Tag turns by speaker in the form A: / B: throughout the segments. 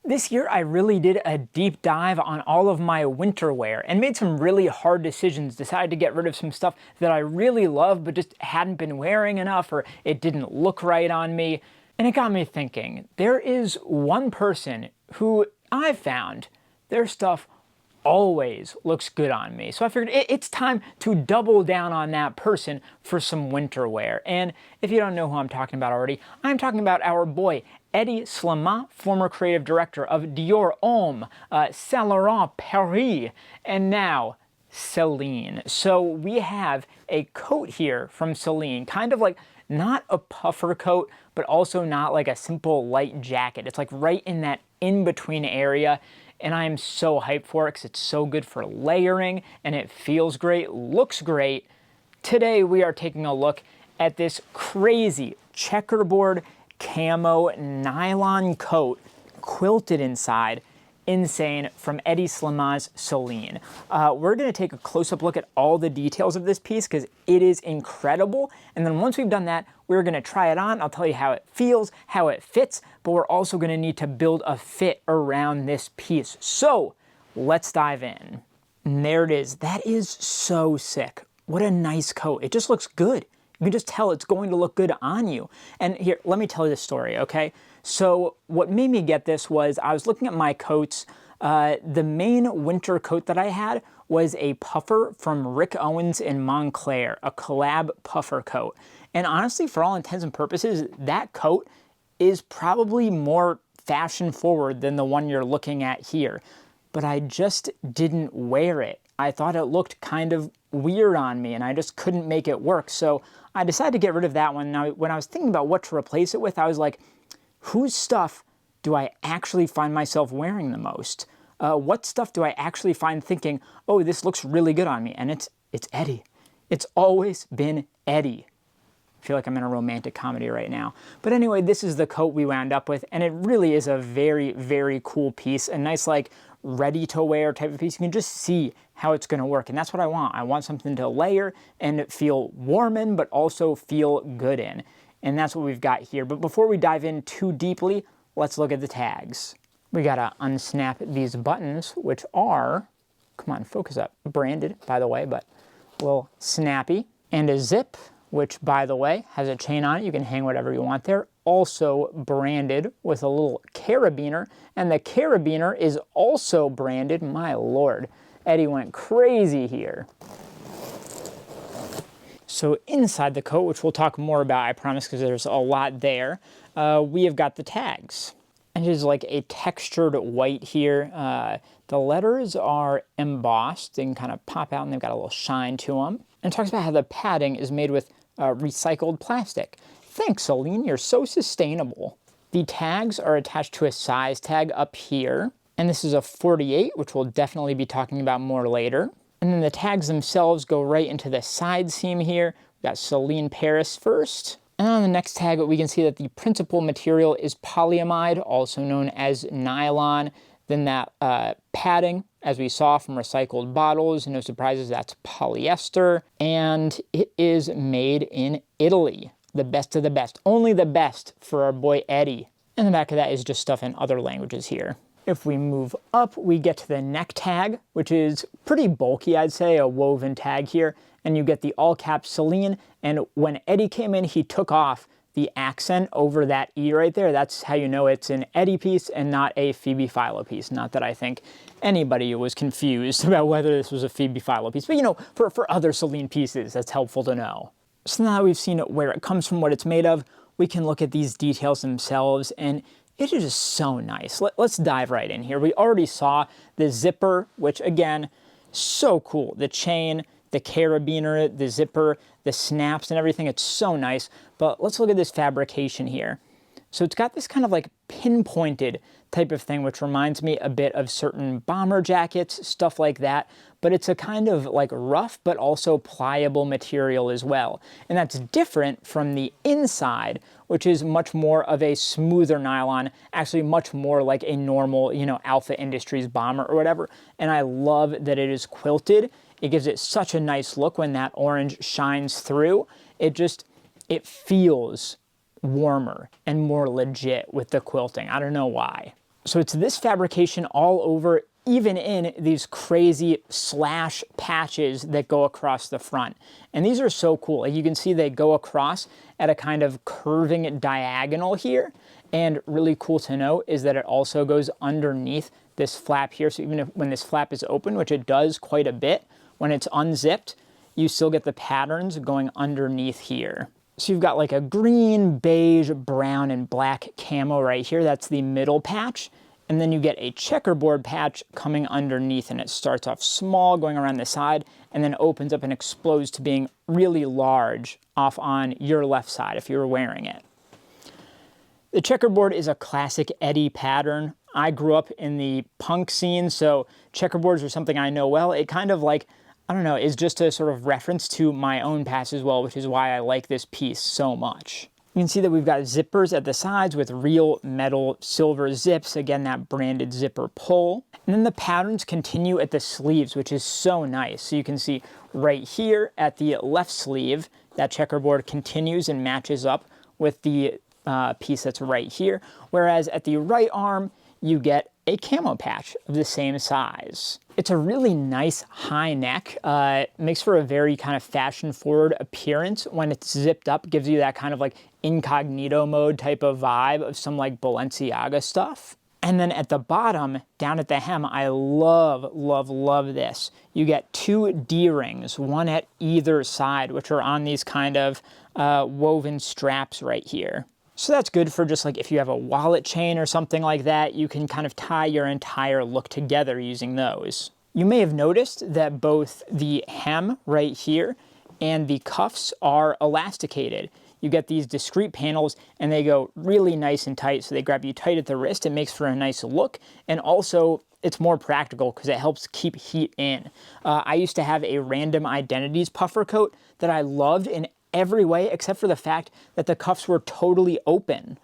A: This year I really did a deep dive on all of my winter wear and made some really hard decisions, decided to get rid of some stuff that I really love but just hadn't been wearing enough or it didn't look right on me. And it got me thinking, there is one person who I've found their stuff always looks good on me. So I figured it's time to double down on that person for some winter wear. And if you don't know who I'm talking about already, I'm talking about our boy Hedi, former creative director of Dior Homme, Saint Laurent Paris, and now CELINE. So we have a coat here from CELINE, kind of like not a puffer coat, but also not like a simple light jacket. It's like right in that in-between area. And I am so hyped for it because it's so good for layering and it feels great, looks great. Today we are taking a look at this crazy checkerboard camo nylon coat, quilted inside, insane, from Hedi CELINE. We're going to take a close-up look at all the details of this piece because it is incredible. And then once we've done that, we're going to try it on. I'll tell you how it feels, how it fits, but we're also going to need to build a fit around this piece. So let's dive in. And there it is. That is so sick. What a nice coat. It just looks good. You can just tell it's going to look good on you. And here, let me tell you this story, okay? So what made me get this was I was looking at my coats. The main winter coat that I had was a puffer from Rick Owens in Montclair, a collab puffer coat. And honestly, for all intents and purposes, that coat is probably more fashion forward than the one you're looking at here. But I just didn't wear it. I thought it looked kind of weird on me and I just couldn't make it work. So I decided to get rid of that one. Now, when I was thinking about what to replace it with, I was like, whose stuff do I actually find myself wearing the most? What stuff do I actually find thinking, oh, this looks really good on me? And it's Hedi. It's always been Hedi. I feel like I'm in a romantic comedy right now. But anyway, this is the coat we wound up with, and it really is a very, very cool piece. A nice, like, ready-to-wear type of piece. You can just see how it's going to work, and that's what I want. I want something to layer and feel warm in, but also feel good in. And that's what we've got here. But before we dive in too deeply, let's look at the tags. We gotta unsnap these buttons, which are, come on, focus up, branded, by the way, but a little snappy. And a zip, which, by the way, has a chain on it. You can hang whatever you want there. Also branded with a little carabiner. And the carabiner is also branded. My Lord, Hedi went crazy here. So inside the coat, which we'll talk more about, I promise, because there's a lot there, we have got the tags. And it is like a textured white here. The letters are embossed. They can kind of pop out and they've got a little shine to them. And it talks about how the padding is made with recycled plastic. Thanks, CELINE, you're so sustainable. The tags are attached to a size tag up here. And this is a 48, which we'll definitely be talking about more later. And then the tags themselves go right into the side seam here. We've got CELINE Paris first. And on the next tag, we can see that the principal material is polyamide, also known as nylon. Then that padding, as we saw from recycled bottles, no surprises, that's polyester. And it is made in Italy. The best of the best. Only the best for our boy Hedi. And the back of that is just stuff in other languages here. If we move up, we get to the neck tag, which is pretty bulky, I'd say, a woven tag here. And you get the all caps CELINE. And when Hedi came in, he took off the accent over that E right there. That's how you know it's an Hedi piece and not a Phoebe Philo piece. Not that I think anybody was confused about whether this was a Phoebe Philo piece. But you know, for other CELINE pieces, that's helpful to know. So now that we've seen where it comes from, what it's made of, we can look at these details themselves, and it is just so nice. Let's dive right in here. We already saw the zipper, which again, so cool. The chain, the carabiner, the zipper, the snaps and everything, it's so nice. But let's look at this fabrication here. So it's got this kind of like pinpointed type of thing, which reminds me a bit of certain bomber jackets, stuff like that. But it's a kind of like rough, but also pliable material as well. And that's different from the inside, which is much more of a smoother nylon, actually much more like a normal, you know, Alpha Industries bomber or whatever. And I love that it is quilted. It gives it such a nice look when that orange shines through. It feels warmer and more legit with the quilting. I don't know why. So it's this fabrication all over, even in these crazy slash patches that go across the front. And these are so cool. Like you can see they go across at a kind of curving diagonal here. And really cool to note is that it also goes underneath this flap here. So even if, when this flap is open, which it does quite a bit, when it's unzipped, you still get the patterns going underneath here. So you've got like a green, beige, brown, and black camo right here. That's the middle patch. And then you get a checkerboard patch coming underneath, and it starts off small going around the side and then opens up and explodes to being really large off on your left side if you were wearing it. The checkerboard is a classic Hedi pattern. I grew up in the punk scene, so checkerboards are something I know well. It kind of like, I don't know, is just a sort of reference to my own past as well, which is why I like this piece so much. You can see that we've got zippers at the sides with real metal silver zips, again that branded zipper pull. And then the patterns continue at the sleeves, which is so nice. So you can see right here at the left sleeve, that checkerboard continues and matches up with the piece that's right here, whereas at the right arm, you get a camo patch of the same size. It's a really nice high neck. Makes for a very kind of fashion-forward appearance when it's zipped up. Gives you that kind of like incognito mode type of vibe of some like Balenciaga stuff. And then at the bottom, down at the hem, I love, love, love this. You get two D-rings, one at either side, which are on these kind of woven straps right here. So that's good for just like if you have a wallet chain or something like that, you can kind of tie your entire look together using those. You may have noticed that both the hem right here and the cuffs are elasticated. You get these discrete panels and they go really nice and tight, so they grab you tight at the wrist. It makes for a nice look, and also it's more practical because it helps keep heat in. I used to have a Random Identities puffer coat that I loved in every way except for the fact that the cuffs were totally open.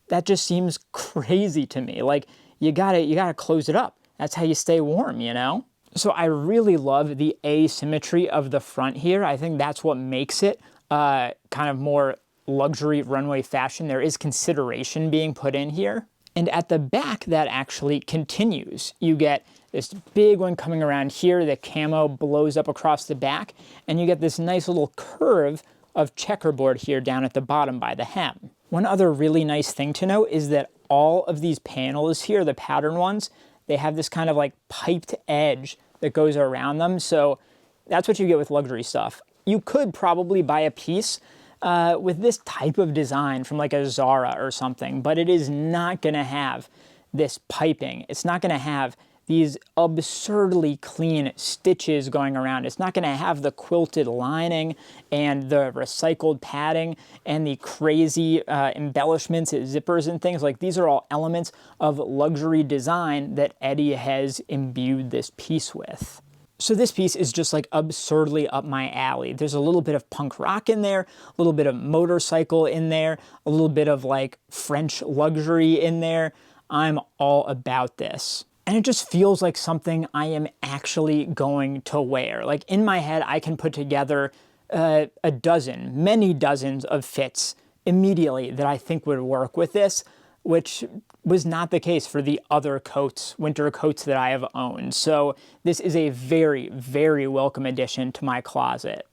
A: That just seems crazy to me. Like you gotta close it up. That's how you stay warm, you know? So I really love the asymmetry of the front here. I think that's what makes it kind of more luxury runway fashion. There is consideration being put in here. And at the back, that actually continues. You get this big one coming around here, the camo blows up across the back, and you get this nice little curve of checkerboard here down at the bottom by the hem. One other really nice thing to note is that all of these panels here, the pattern ones, they have this kind of like piped edge that goes around them. So that's what you get with luxury stuff. You could probably buy a piece with this type of design from like a Zara or something, but it is not gonna have this piping. It's not gonna have these absurdly clean stitches going around. It's not gonna have the quilted lining and the recycled padding and the crazy embellishments, zippers and things. Like these are all elements of luxury design that Hedi has imbued this piece with. So this piece is just like absurdly up my alley. There's a little bit of punk rock in there, a little bit of motorcycle in there, a little bit of like French luxury in there. I'm all about this. And it just feels like something I am actually going to wear. Like in my head, I can put together many dozens of fits immediately that I think would work with this, which was not the case for the other coats, winter coats that I have owned. So this is a very, very welcome addition to my closet.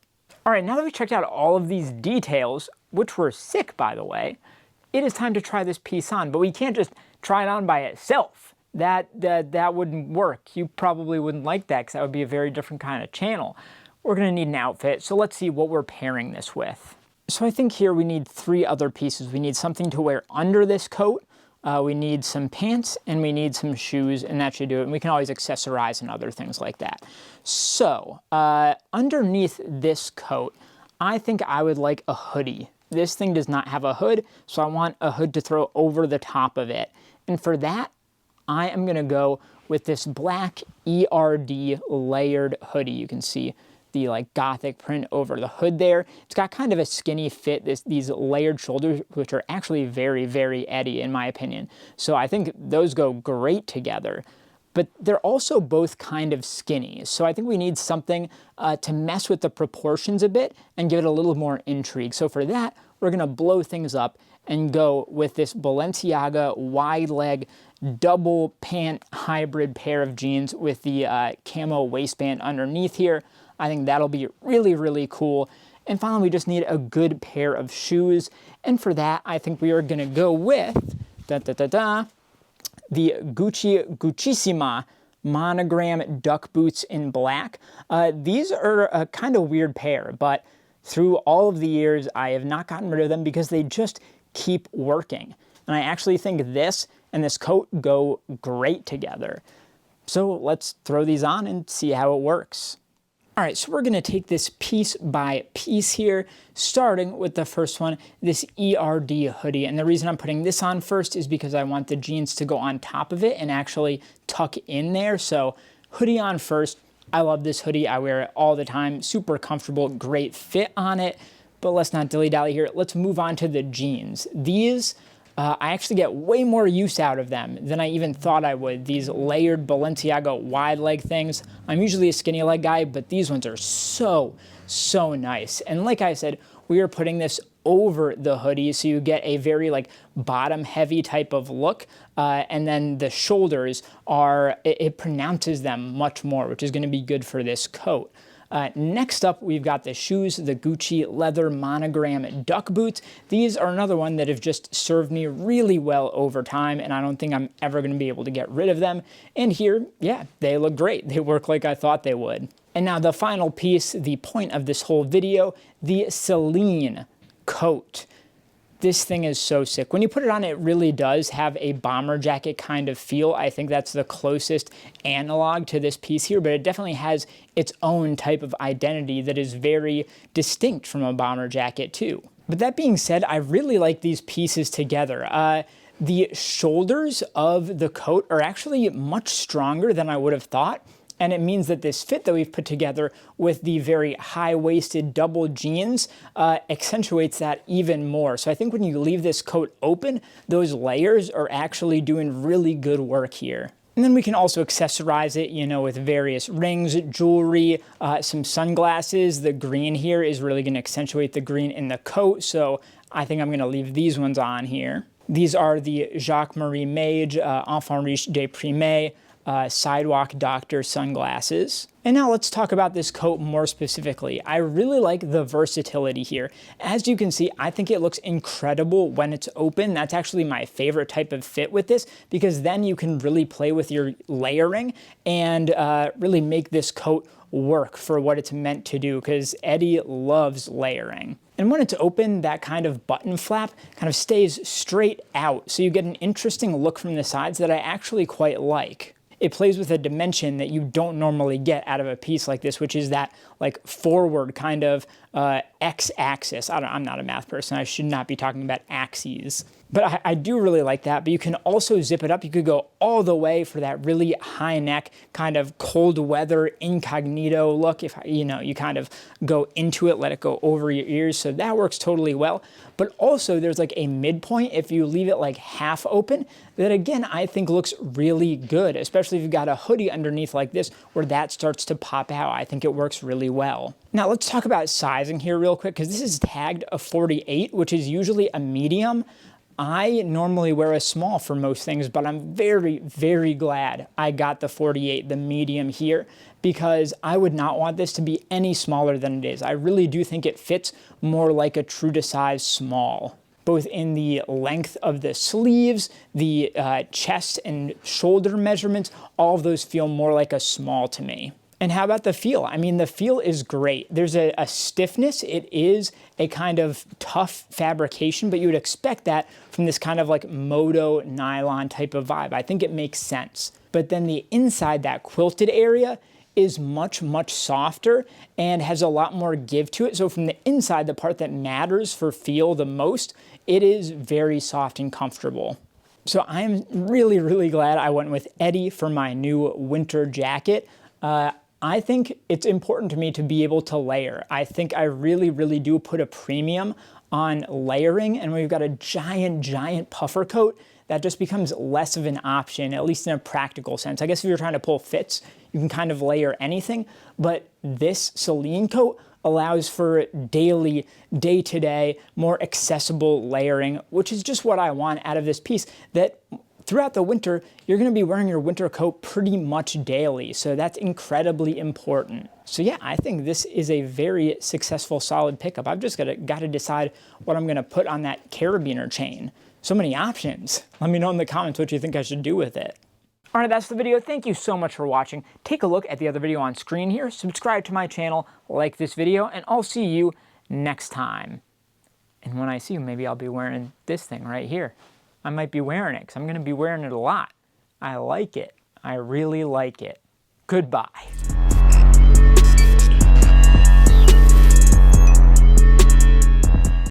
A: All right, now that we checked out all of these details, which were sick, by the way, it is time to try this piece on, but we can't just try it on by itself. That wouldn't work. You probably wouldn't like that because that would be a very different kind of channel. We're gonna need an outfit, so let's see what we're pairing this with. So I think here we need three other pieces. We need something to wear under this coat, we need some pants, and we need some shoes, and that should do it. And we can always accessorize and other things like that. So underneath this coat, I think I would like a hoodie. This thing does not have a hood, so I want a hood to throw over the top of it. And for that, I am gonna go with this black ERD layered hoodie. You can see the like gothic print over the hood there. It's got kind of a skinny fit, these layered shoulders, which are actually very, very Hedi in my opinion. So I think those go great together. but they're also both kind of skinny. So I think we need something to mess with the proportions a bit and give it a little more intrigue. So for that, we're gonna blow things up and go with this Balenciaga wide leg double pant hybrid pair of jeans with the camo waistband underneath here. I think that'll be really, really cool. And finally, we just need a good pair of shoes. And for that, I think we are gonna go with the Gucci monogram duck boots in black. These are a kind of weird pair, but through all of the years, I have not gotten rid of them because they just keep working. And I actually think this and this coat go great together. So let's throw these on and see how it works. All right, so we're gonna take this piece by piece here, starting with the first one, this ERD hoodie. And the reason I'm putting this on first is because I want the jeans to go on top of it and actually tuck in there. So hoodie on first. I love this hoodie. I wear it all the time. Super comfortable, great fit on it. But let's not dilly-dally here. Let's move on to the jeans. These, I actually get way more use out of them than I even thought I would. These layered Balenciaga wide leg things. I'm usually a skinny leg guy, but these ones are so nice. And like I said, we are putting this over the hoodie, so you get a very like bottom heavy type of look. And then the shoulders are, it pronounces them much more, which is gonna be good for this coat. Next up, we've got the shoes, the Gucci leather monogram duck boots. These are another one that have just served me really well over time, and I don't think I'm ever going to be able to get rid of them. And here, yeah, they look great. They work like I thought they would. And now the final piece, the point of this whole video, the CELINE coat. This thing is so sick. When you put it on, it really does have a bomber jacket kind of feel. I think that's the closest analog to this piece here, but it definitely has its own type of identity that is very distinct from a bomber jacket too. But that being said, I really like these pieces together. The shoulders of the coat are actually much stronger than I would have thought. And it means that this fit that we've put together with the very high-waisted double jeans accentuates that even more. So I think when you leave this coat open, those layers are actually doing really good work here. And then we can also accessorize it, you know, with various rings, jewelry, some sunglasses. The green here is really going to accentuate the green in the coat. So I think I'm going to leave these ones on here. These are the Jacques-Marie Mage Enfant Riche de Primé Sidewalk Doctor sunglasses. And now let's talk about this coat more specifically. I really like the versatility here. As you can see, I think it looks incredible when it's open. That's actually my favorite type of fit with this, because then you can really play with your layering and really make this coat work for what it's meant to do, because Hedi loves layering. And when it's open, that kind of button flap kind of stays straight out, so you get an interesting look from the sides that I actually quite like. It plays with a dimension that you don't normally get out of a piece like this, which is that like forward kind of x-axis. I'm not a math person. I should not be talking about axes. But I do really like that. But you can also zip it up. You could go all the way for that really high neck kind of cold weather incognito look. If you know, you kind of go into it, let it go over your ears. So that works totally well. But also there's like a midpoint if you leave it like half open that again I think looks really good, especially if you've got a hoodie underneath like this where that starts to pop out. I think it works really well. Now let's talk about sizing here real quick, because this is tagged a 48, which is usually a medium. I normally wear a small for most things, but I'm very, very glad I got the 48, the medium here, because I would not want this to be any smaller than it is. I really do think it fits more like a true to size small, both in the length of the sleeves, the chest and shoulder measurements. All of those feel more like a small to me. And how about the feel? I mean, the feel is great. There's a stiffness. It is a kind of tough fabrication, but you would expect that from this kind of like moto nylon type of vibe. I think it makes sense. But then the inside, that quilted area, is much, much softer and has a lot more give to it. So from the inside, the part that matters for feel the most, it is very soft and comfortable. So I'm really, really glad I went with Hedi for my new winter jacket. I think it's important to me to be able to layer. I think I really, really do put a premium on layering, and we've got a giant, giant puffer coat that just becomes less of an option, at least in a practical sense. I guess if you're trying to pull fits, you can kind of layer anything, but this CELINE coat allows for daily, day-to-day, more accessible layering, which is just what I want out of this piece, that throughout the winter, you're going to be wearing your winter coat pretty much daily, so that's incredibly important. So yeah, I think this is a very successful, solid pickup. I've just got to decide what I'm going to put on that carabiner chain. So many options. Let me know in the comments what you think I should do with it. Alright, that's the video. Thank you so much for watching. Take a look at the other video on screen here, subscribe to my channel, like this video, and I'll see you next time. And when I see you, maybe I'll be wearing this thing right here. I might be wearing it, because I'm going to be wearing it a lot. I like it. I really like it. Goodbye.